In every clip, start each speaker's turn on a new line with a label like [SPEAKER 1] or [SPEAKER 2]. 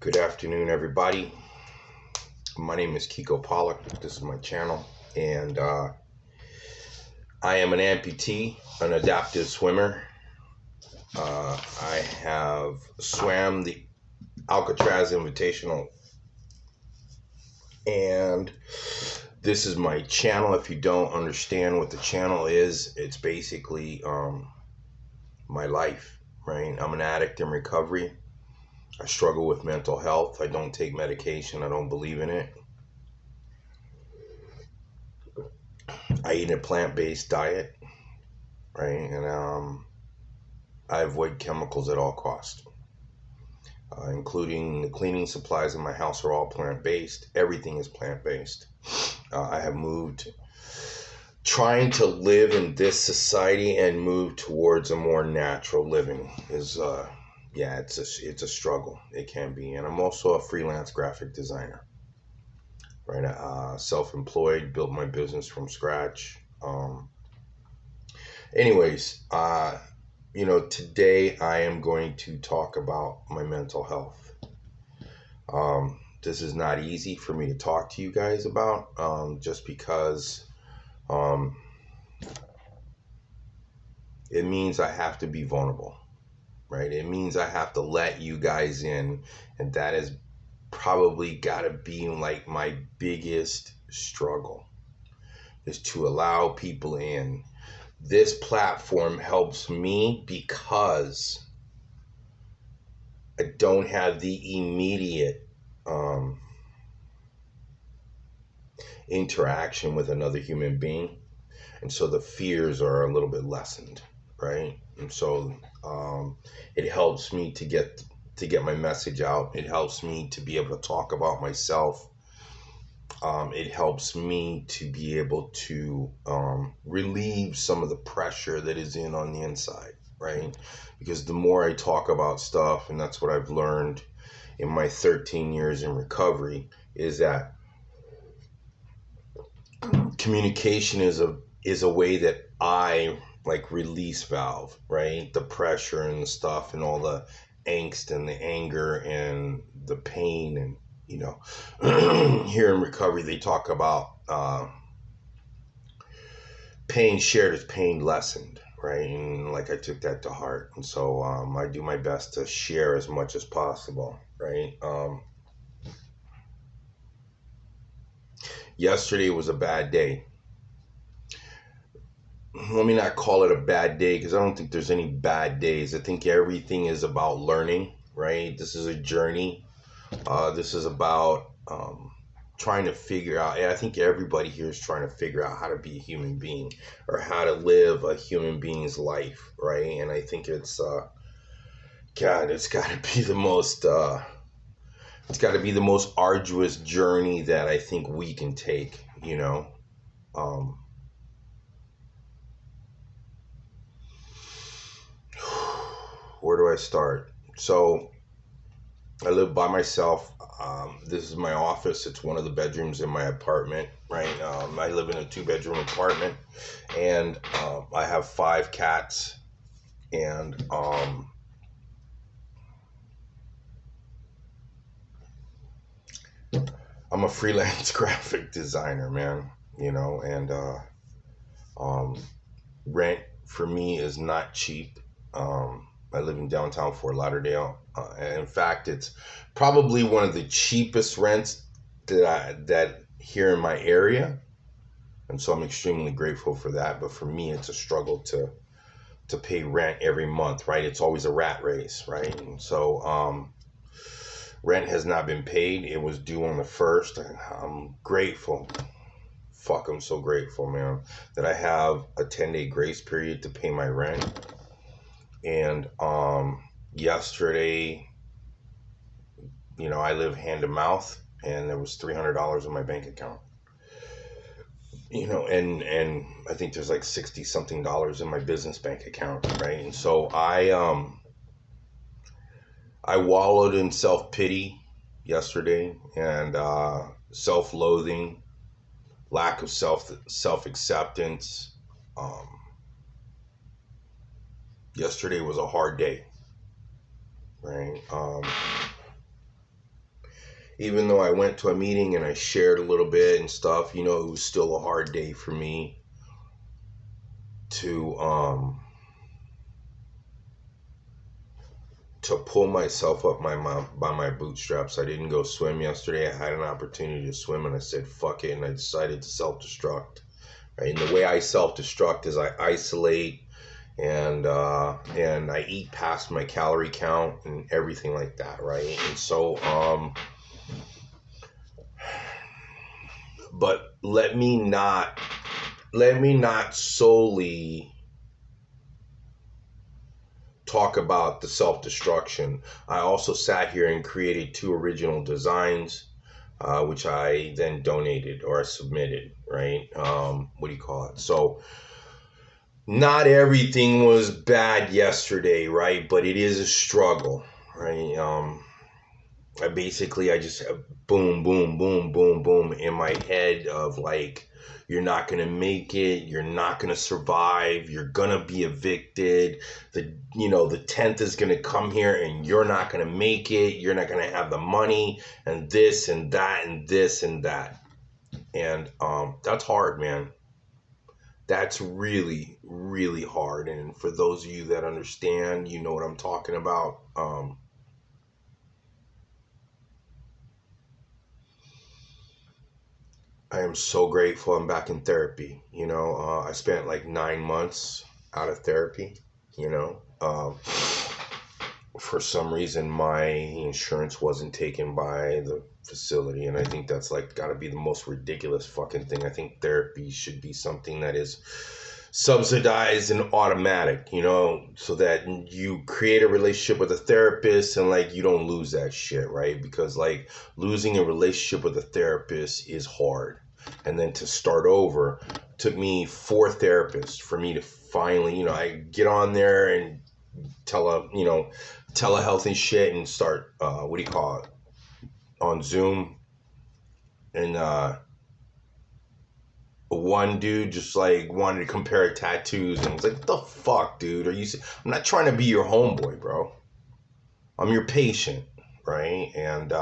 [SPEAKER 1] Good afternoon, everybody. My name is Kiko Pollock. This is my channel, and I am an amputee, an adaptive swimmer. I have swam the Alcatraz Invitational, and this is my channel. If you don't understand what the channel is, it's basically my life, right? I'm an addict in recovery. I struggle with mental health. I don't take medication. I don't believe in it. I eat a plant-based diet, right? And I avoid chemicals at all costs, including the cleaning supplies in my house are all plant-based. Everything is plant-based. I have moved, trying to live in this society and move towards a more natural living is, yeah, it's a struggle. It can be. And I'm also a freelance graphic designer, right? Self-employed, built my business from scratch. Anyways, today I am going to talk about my mental health. This is not easy for me to talk to you guys about, just because it means I have to be vulnerable, right? It means I have to let you guys in, and that has probably got to be like my biggest struggle, is to allow people in. This platform helps me because I don't have the immediate interaction with another human being, and so the fears are a little bit lessened, right? And so it helps me to get my message out. It helps me to be able to talk about myself. It helps me to be able to relieve some of the pressure that is in on the inside, right? Because the more I talk about stuff, and that's what I've learned in my 13 years in recovery, is that communication is a way that I like release valve, right? The pressure and the stuff and all the angst and the anger and the pain. And here in recovery they talk about pain shared is pain lessened, right? And like I took that to heart, and so I do my best to share as much as possible, right? Yesterday was a bad day. Let me not call it a bad day, because I don't think there's any bad days. I think everything is about learning, right? This is a journey. This is about trying to figure out. I think everybody here is trying to figure out how to be a human being, or how to live a human being's life, right? And I think God, it's got to be the most. It's got to be the most arduous journey that I think we can take. Um, where do I start? So I live by myself. This is my office. It's one of the bedrooms in my apartment, right? I live in a 2-bedroom apartment, and I have 5 cats, and I'm a freelance graphic designer, man. And um, rent for me is not cheap. I live in downtown Fort Lauderdale. And in fact, it's probably one of the cheapest rents that here in my area, and so I'm extremely grateful for that. But for me, it's a struggle to pay rent every month, right? It's always a rat race, right? And so rent has not been paid. It was due on the 1st. I'm grateful. Fuck, I'm so grateful, man, that I have a 10-day grace period to pay my rent. And yesterday, I live hand to mouth, and there was $300 in my bank account. And I think there's like 60 something dollars in my business bank account, right? And so I wallowed in self-pity yesterday, and self-loathing, lack of self-acceptance. Yesterday was a hard day, right? even though I went to a meeting and I shared a little bit and stuff, it was still a hard day for me to pull myself up by my bootstraps. I didn't go swim yesterday. I had an opportunity to swim and I said fuck it, and I decided to self-destruct. Right? And the way I self-destruct is I isolate and I eat past my calorie count and everything like that, right? And so but let me not solely talk about the self-destruction. I also sat here and created 2 original designs, which I then donated or submitted, right? What do you call it? So not everything was bad yesterday, right? But it is a struggle, right? I just have boom, boom, boom, boom, boom in my head of like, you're not going to make it. You're not going to survive. You're going to be evicted. The 10th is going to come here and you're not going to make it. You're not going to have the money and this and that and this and that. And that's hard, man. That's really, really hard. And for those of you that understand, you know what I'm talking about. I am so grateful I'm back in therapy. I spent like 9 months out of therapy. For some reason, my insurance wasn't taken by the facility. And I think that's like got to be the most ridiculous fucking thing. I think therapy should be something that is subsidized and automatic, so that you create a relationship with a therapist and like you don't lose that shit, right? Because like losing a relationship with a therapist is hard. And then to start over took me 4 therapists for me to finally, I get on there and telehealth and shit and start on Zoom. And one dude just like wanted to compare tattoos and was like, what the fuck, dude? I'm not trying to be your homeboy, bro. I'm your patient, right? And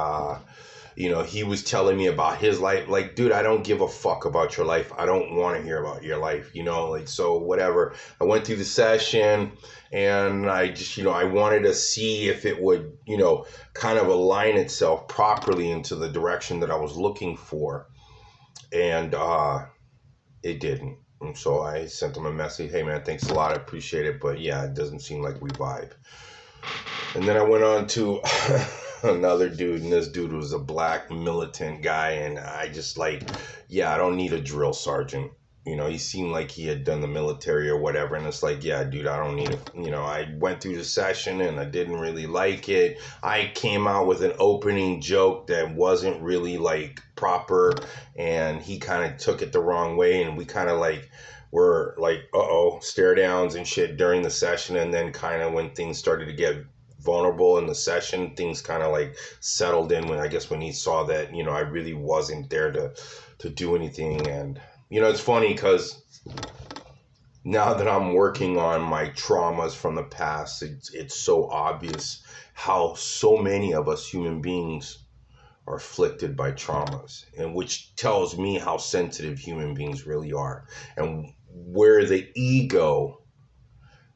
[SPEAKER 1] he was telling me about his life. Like, dude, I don't give a fuck about your life. I don't want to hear about your life, like, so whatever. I went through the session and I just, I wanted to see if it would, kind of align itself properly into the direction that I was looking for. And it didn't. And so I sent him a message. Hey, man, thanks a lot. I appreciate it. But yeah, it doesn't seem like we vibe. And then I went on to another dude. And this dude was a black militant guy. And I just I don't need a drill sergeant. He seemed like he had done the military or whatever. And it's like, yeah, dude, I don't need it. I went through the session and I didn't really like it. I came out with an opening joke that wasn't really like proper. And he kind of took it the wrong way. And we kind of were like, stare downs and shit during the session. And then kind of when things started to get vulnerable in the session, things kind of settled in when he saw that, I really wasn't there to do anything. And it's funny because now that I'm working on my traumas from the past, it's so obvious how so many of us human beings are afflicted by traumas, and which tells me how sensitive human beings really are, and where the ego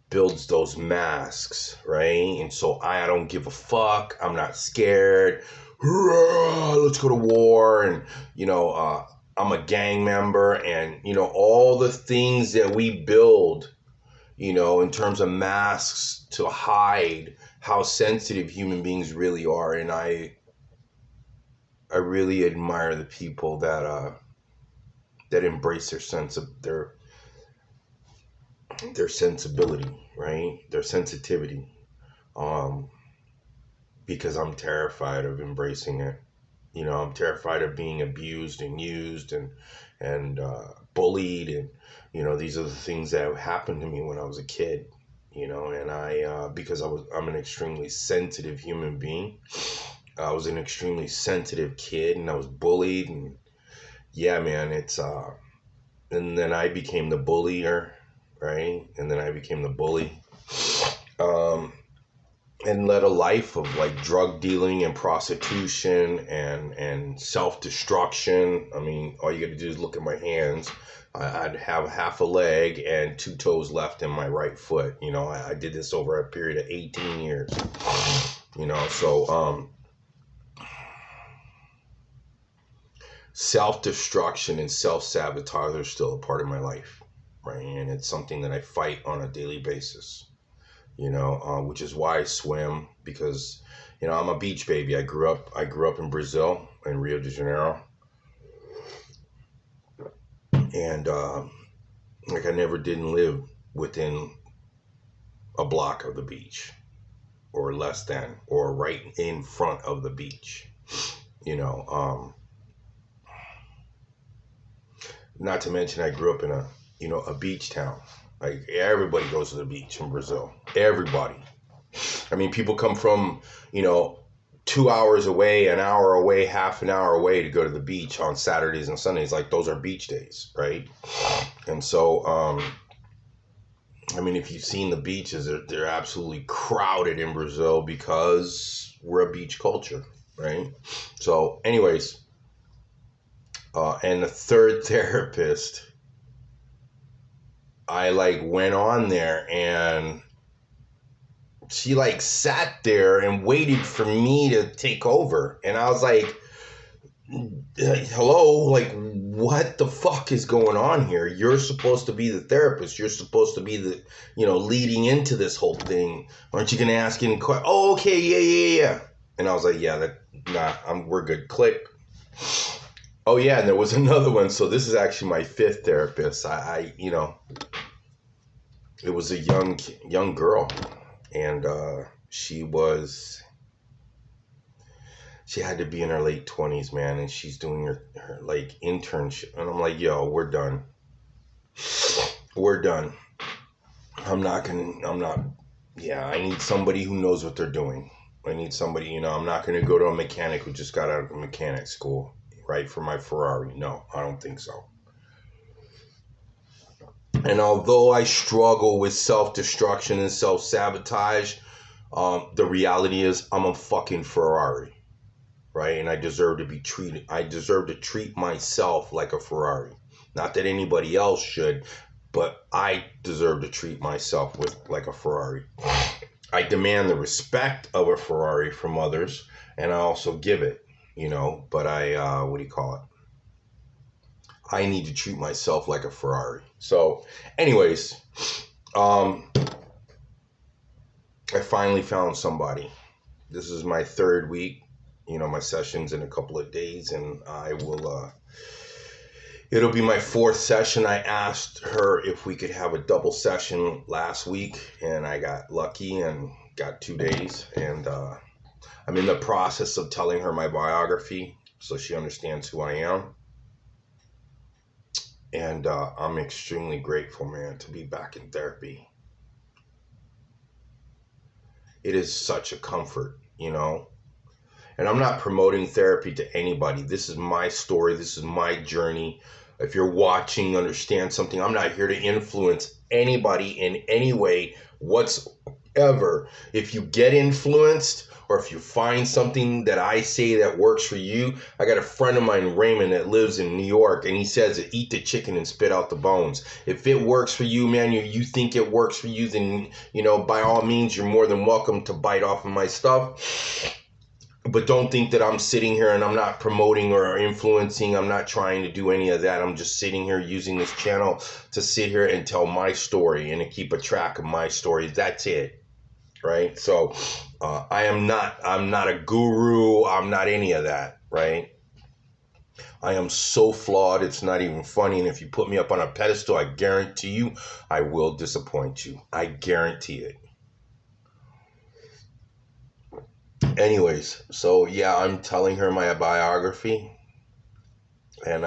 [SPEAKER 1] builds those masks, right? And so I don't give a fuck. I'm not scared. Let's go to war. And, I'm a gang member, and, all the things that we build, in terms of masks to hide how sensitive human beings really are. And I really admire the people that embrace their sense of their sensibility, right? Their sensitivity. Because I'm terrified of embracing it. I'm terrified of being abused and used and bullied, and these are the things that happened to me when I was a kid. And because I'm an extremely sensitive human being. I was an extremely sensitive kid, and I was bullied, and yeah, man, and then I became the bullier, right? And then I became the bully. and led a life of like drug dealing and prostitution and self-destruction. I mean, all you got to do is look at my hands. I'd have half a leg and 2 toes left in my right foot. You know, I did this over a period of 18 years. You know, so self-destruction and self-sabotage are still a part of my life, right? And it's something that I fight on a daily basis. You know, which is why I swim, because, you know, I'm a beach baby. I grew up in Brazil, in Rio de Janeiro, and like I never didn't live within a block of the beach, or less than, or right in front of the beach. You know, not to mention I grew up in a beach town. Like everybody goes to the beach in Brazil. Everybody. I mean, people come from, 2 hours away, an hour away, half an hour away to go to the beach on Saturdays and Sundays. Like those are beach days, right? And so, I mean, if you've seen the beaches, they're absolutely crowded in Brazil because we're a beach culture, right? So, anyways, and the third therapist, I like went on there and she like sat there and waited for me to take over. And I was like, hello, like what the fuck is going on here? You're supposed to be the therapist. You're supposed to be the, leading into this whole thing. Aren't you going to ask any questions? Oh, okay. Yeah. And I was like, yeah, we're good. Click. Oh yeah. And there was another one. So this is actually my fifth therapist. It was a young girl, and she had to be in her late 20s, man, and she's doing her like internship, and I'm like, yo, we're done. I need somebody who knows what they're doing. I need somebody, I'm not gonna go to a mechanic who just got out of a mechanic school, right, for my Ferrari. No, I don't think so. And although I struggle with self-destruction and self-sabotage, the reality is I'm a fucking Ferrari, right? And I deserve to treat myself like a Ferrari. Not that anybody else should, but I deserve to treat myself like a Ferrari. I demand the respect of a Ferrari from others, and I also give it, but what do you call it? I need to treat myself like a Ferrari. So, anyways, I finally found somebody. This is my third week. My session's in a couple of days, and it'll be my fourth session. I asked her if we could have a double session last week, and I got lucky and got 2 days. And I'm in the process of telling her my biography so she understands who I am. And I'm extremely grateful, man, to be back in therapy. It is such a comfort, And I'm not promoting therapy to anybody. This is my story. This is my journey. If you're watching, understand something. I'm not here to influence anybody in any way whatsoever. If you get influenced, or if you find something that I say that works for you, I got a friend of mine, Raymond, that lives in New York, and he says, eat the chicken and spit out the bones. If it works for you, man, you think it works for you, then, by all means, you're more than welcome to bite off of my stuff. But don't think that I'm sitting here and I'm not promoting or influencing. I'm not trying to do any of that. I'm just sitting here using this channel to sit here and tell my story and to keep a track of my story. That's it. Right? So I'm not a guru. I'm not any of that, right? I am so flawed, it's not even funny. And if you put me up on a pedestal, I guarantee you, I will disappoint you. I guarantee it. Anyways, so yeah, I'm telling her my biography. And,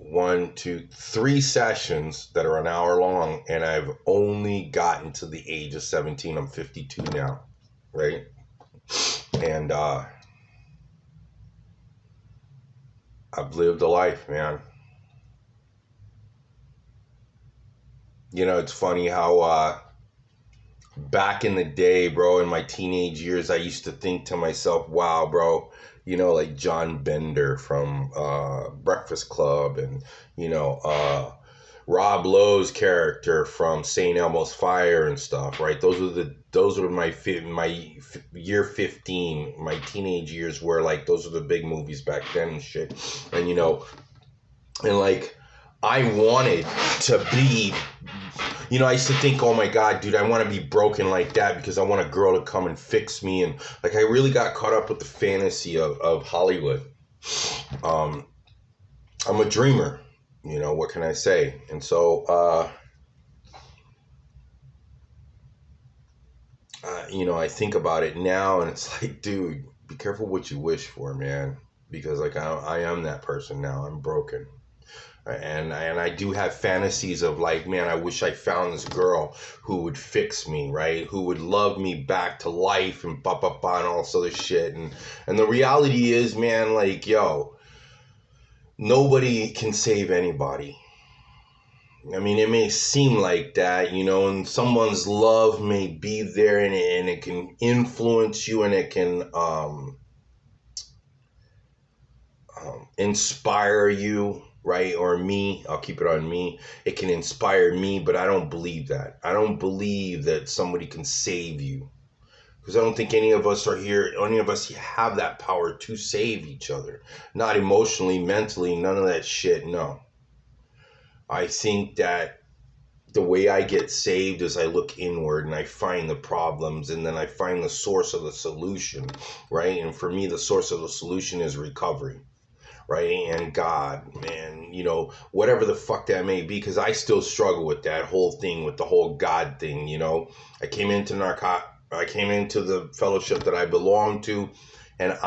[SPEAKER 1] 1, 2, 3 sessions that are an hour long, and I've only gotten to the age of 17. I'm 52 now, right? And I've lived a life, man. It's funny how back in the day, bro, in my teenage years, I used to think to myself, wow, bro, like John Bender from Breakfast Club, and, Rob Lowe's character from St. Elmo's Fire and stuff, right? Those were my year 15, my teenage years, where like those were the big movies back then and shit. And and like I wanted to be, I used to think, oh my God, dude, I want to be broken like that because I want a girl to come and fix me. And like, I really got caught up with the fantasy of Hollywood. I'm a dreamer, what can I say? And so, I think about it now and it's like, dude, be careful what you wish for, man. Because like, I am that person now. I'm broken. And I do have fantasies of like, man, I wish I found this girl who would fix me, right? Who would love me back to life and and all this other shit. And the reality is, man, like, yo, nobody can save anybody. I mean, it may seem like that, and someone's love may be there, and it can influence you, and it can inspire you, right? Or me, I'll keep it on me. It can inspire me, but I don't believe that. I don't believe that somebody can save you, because I don't think any of us have that power to save each other. Not emotionally, mentally, none of that shit, no. I think that the way I get saved is I look inward and I find the problems, and then I find the source of the solution, right? And for me, the source of the solution is recovery, right? And God, man, whatever the fuck that may be, because I still struggle with that whole thing, with the whole God thing, I came into the fellowship that I belonged to, and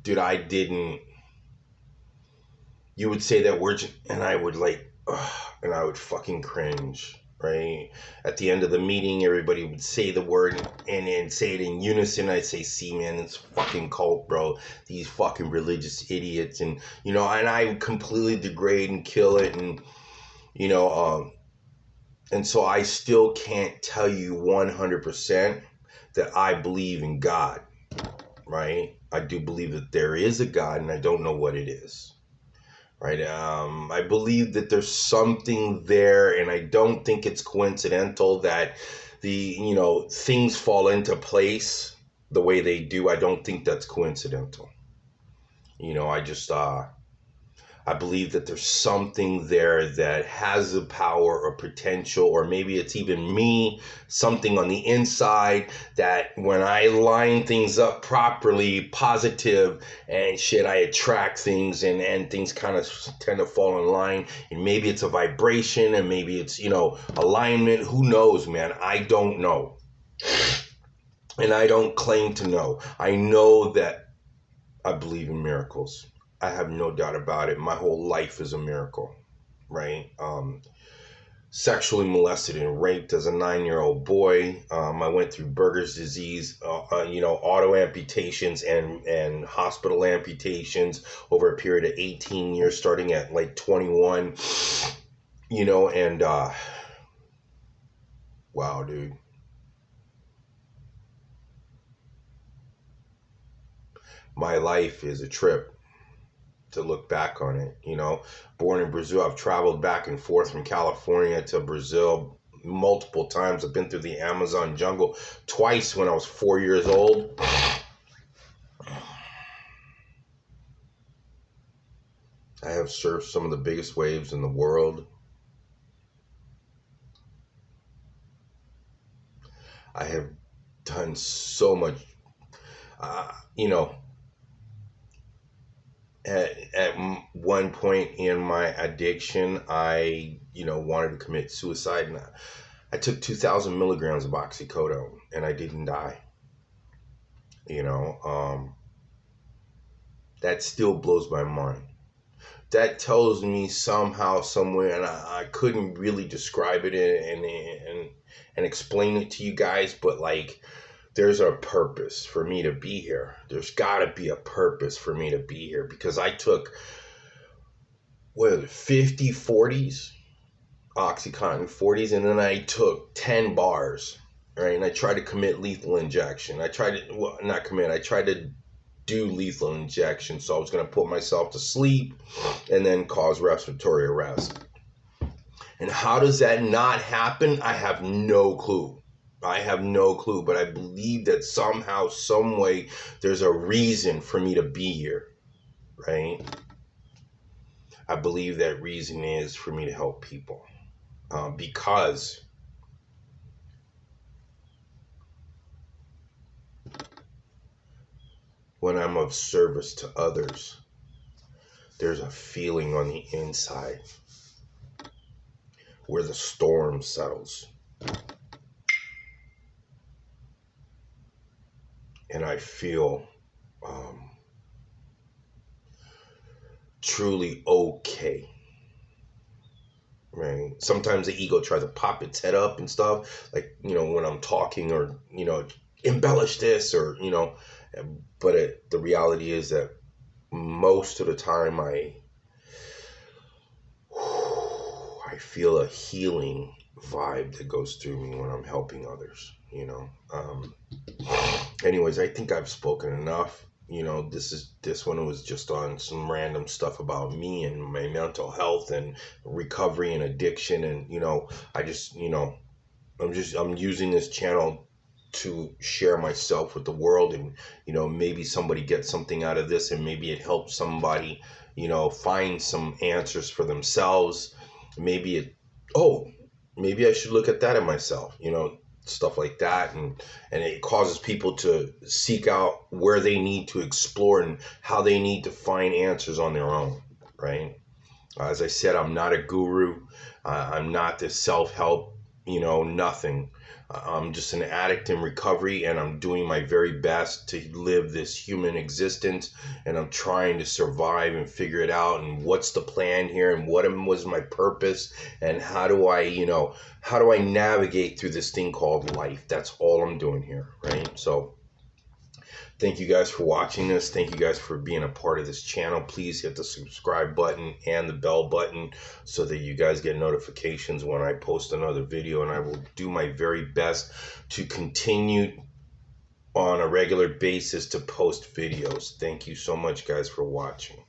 [SPEAKER 1] didn't, you would say that word, and I would like, and I would fucking cringe, right? At the end of the meeting, everybody would say the word and then say it in unison. I'd say, see, man, it's fucking cult, bro. These fucking religious idiots. And, and I completely degrade and kill it. And, and so I still can't tell you 100% that I believe in God, right? I do believe that there is a God, and I don't know what it is. Right. I believe that there's something there, and I don't think it's coincidental that things fall into place the way they do. I don't think that's coincidental. I believe that there's something there that has the power or potential, or maybe it's even me, something on the inside, that when I line things up properly, positive and shit, I attract things, and things kind of tend to fall in line. And maybe it's a vibration, and maybe it's, alignment. Who knows, man? I don't know. And I don't claim to know. I know that I believe in miracles. I have no doubt about it. My whole life is a miracle, right? Sexually molested and raped as a 9-year-old boy. I went through Berger's disease, auto amputations and hospital amputations over a period of 18 years, starting at like 21, and wow, dude. My life is a trip to look back on it. Born in Brazil, I've traveled back and forth from California to Brazil multiple times. I've been through the Amazon jungle twice when I was 4 years old. I have surfed some of the biggest waves in the world. I have done so much, at one point in my addiction, I, wanted to commit suicide. And I took 2,000 milligrams of oxycodone, and I didn't die. That still blows my mind. That tells me somehow, somewhere, and I couldn't really describe it and explain it to you guys, but like, there's a purpose for me to be here. There's got to be a purpose for me to be here, because I took, 50 40s, Oxycontin 40s, and then I took 10 bars. right? And I tried to commit lethal injection. I tried to, well, not commit, I tried to do lethal injection. So I was going to put myself to sleep and then cause respiratory arrest. And how does that not happen? I have no clue. I have no clue, but I believe that somehow, some way, there's a reason for me to be here, right? I believe that reason is for me to help people, because when I'm of service to others, there's a feeling on the inside where the storm settles. And I feel truly okay, right? Sometimes the ego tries to pop its head up and stuff, like, when I'm talking, or, embellish this, or, but the reality is that most of the time I feel a healing vibe that goes through me when I'm helping others, anyways, I think I've spoken enough. This one was just on some random stuff about me and my mental health and recovery and addiction. And, I just, I'm using this channel to share myself with the world. And, maybe somebody gets something out of this, and maybe it helps somebody, find some answers for themselves. Maybe maybe I should look at that in myself, stuff like that. And it causes people to seek out where they need to explore and how they need to find answers on their own, right? As I said, I'm not a guru. I'm not this self-help, nothing. I'm just an addict in recovery, and I'm doing my very best to live this human existence, and I'm trying to survive and figure it out, and what's the plan here, and what was my purpose, and how do I navigate through this thing called life. That's all I'm doing here, right? So thank you guys for watching this. Thank you guys for being a part of this channel. Please hit the subscribe button and the bell button so that you guys get notifications when I post another video. And I will do my very best to continue on a regular basis to post videos. Thank you so much, guys, for watching.